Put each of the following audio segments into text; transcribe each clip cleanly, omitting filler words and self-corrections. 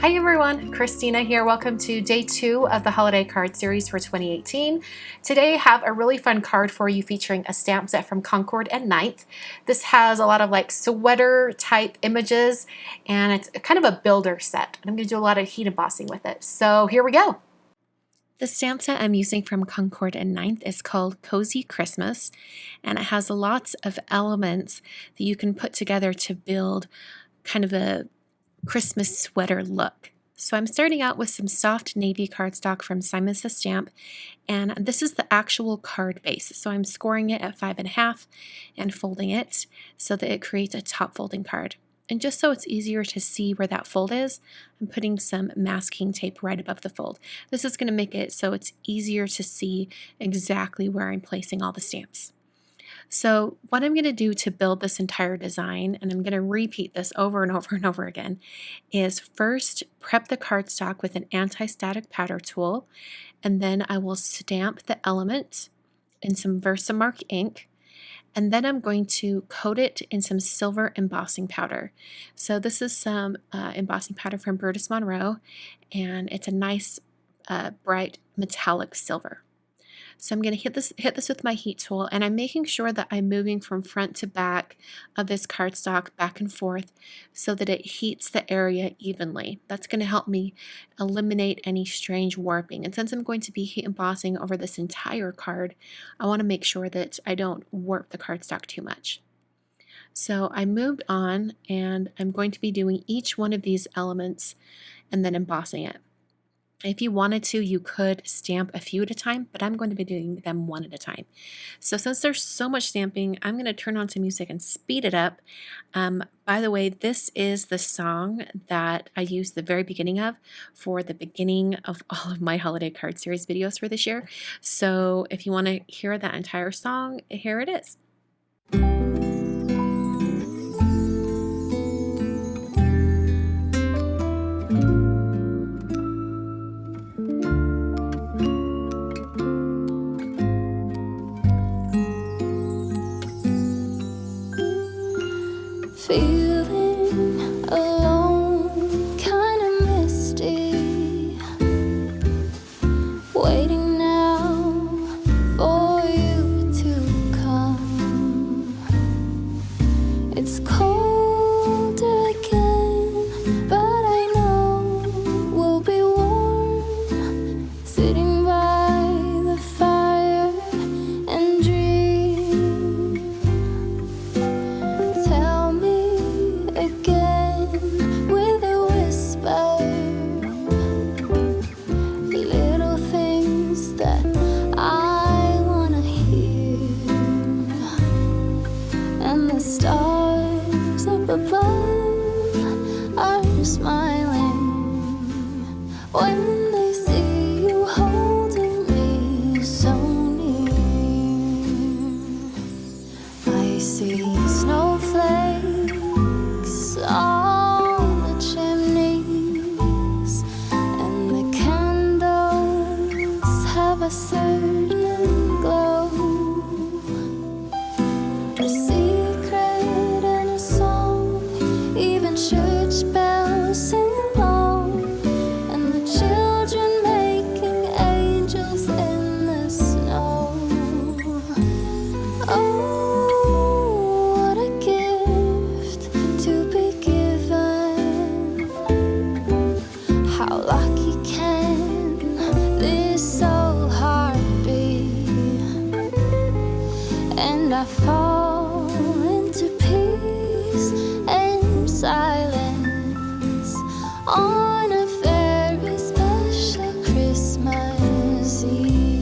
Hi everyone, Christina here. Welcome to day 2 of the holiday card series for 2018. Today I have a really fun card for you featuring a stamp set from Concord and Ninth. This has a lot of like sweater type images and it's kind of a builder set. I'm going to do a lot of heat embossing with it. So here we go. The stamp set I'm using from Concord and Ninth is called Cozy Christmas, and it has lots of elements that you can put together to build kind of a Christmas sweater look. So I'm starting out with some soft navy cardstock from Simon Says Stamp, and this is the actual card base. So I'm scoring it at 5.5 and folding it so that it creates a top folding card. And just so it's easier to see where that fold is, I'm putting some masking tape right above the fold. This is going to make it so it's easier to see exactly where I'm placing all the stamps. So what I'm going to do to build this entire design, and I'm going to repeat this over and over and over again, is first prep the cardstock with an anti-static powder tool, and then I will stamp the element in some Versamark ink, and then I'm going to coat it in some silver embossing powder. So this is some embossing powder from Burtis Monroe, and it's a nice bright metallic silver. So I'm going to hit this with my heat tool, and I'm making sure that I'm moving from front to back of this cardstock back and forth so that it heats the area evenly. That's going to help me eliminate any strange warping. And since I'm going to be heat embossing over this entire card, I want to make sure that I don't warp the cardstock too much. So I moved on, and I'm going to be doing each one of these elements and then embossing it. If you wanted to, you could stamp a few at a time, but I'm going to be doing them one at a time. So since there's so much stamping, I'm going to turn on some music and speed it up. By the way, this is the song that I used the very beginning of for the beginning of all of my holiday card series videos for this year. So if you want to hear that entire song, here it is. Feeling alone, kinda misty, waiting now for you to come. It's cold again, but I know we'll be warm, sitting by the fire and dream. Tell me again with a whisper, little things that I wanna hear, and the stars up above are smiling when they see you holding me so near. I see snowflakes on the chimneys, and the candles have a certain glow, a secret and a song, even church bells sing along, and the children making angels in the snow. Oh, what a gift to be given. How lucky can this old heart be? And I fall into peace and silence on a very special Christmas Eve.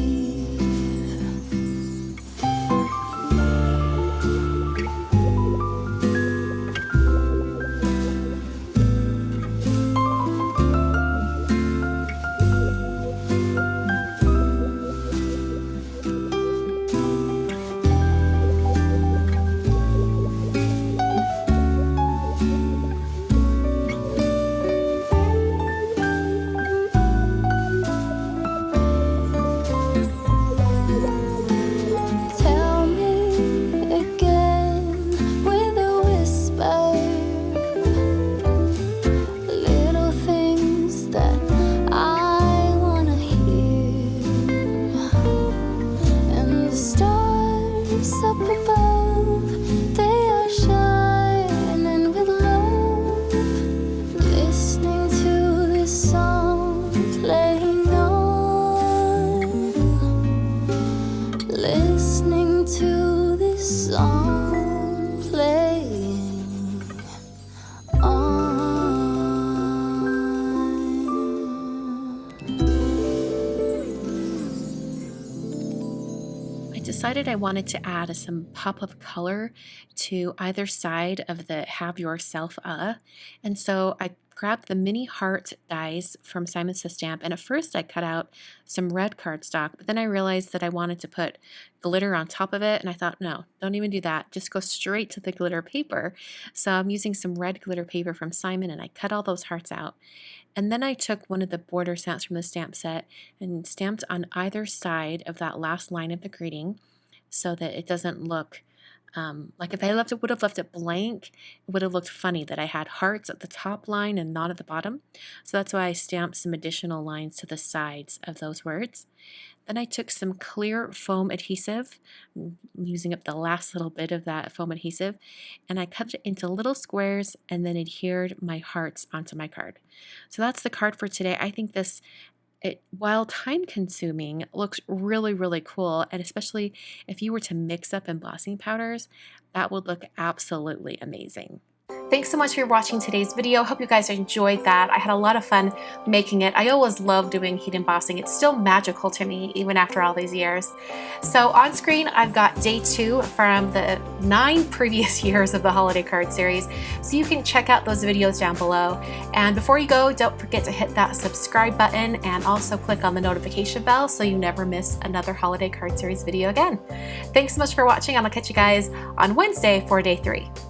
to this song playing on. I decided I wanted to add some pop of color to either side of the Have Yourself and so I grabbed the mini heart dies from Simon Says Stamp, and at first I cut out some red cardstock, but then I realized that I wanted to put glitter on top of it, and I thought, no, don't even do that, just go straight to the glitter paper. So I'm using some red glitter paper from Simon, and I cut all those hearts out. And then I took one of the border stamps from the stamp set and stamped on either side of that last line of the greeting so that it doesn't look like if I would have left it blank, it would have looked funny that I had hearts at the top line and not at the bottom. So that's why I stamped some additional lines to the sides of those words. Then I took some clear foam adhesive, using up the last little bit of that foam adhesive, and I cut it into little squares and then adhered my hearts onto my card. So that's the card for today. I think this, while time consuming, looks really, really cool, and especially if you were to mix up embossing powders, that would look absolutely amazing. Thanks so much for watching today's video. Hope you guys enjoyed that. I had a lot of fun making it. I always love doing heat embossing. It's still magical to me even after all these years. So on screen I've got day 2 from the 9 previous years of the holiday card series, so you can check out those videos down below. And before you go, don't forget to hit that subscribe button and also click on the notification bell so you never miss another holiday card series video again. Thanks so much for watching, and I'll catch you guys on Wednesday for day 3.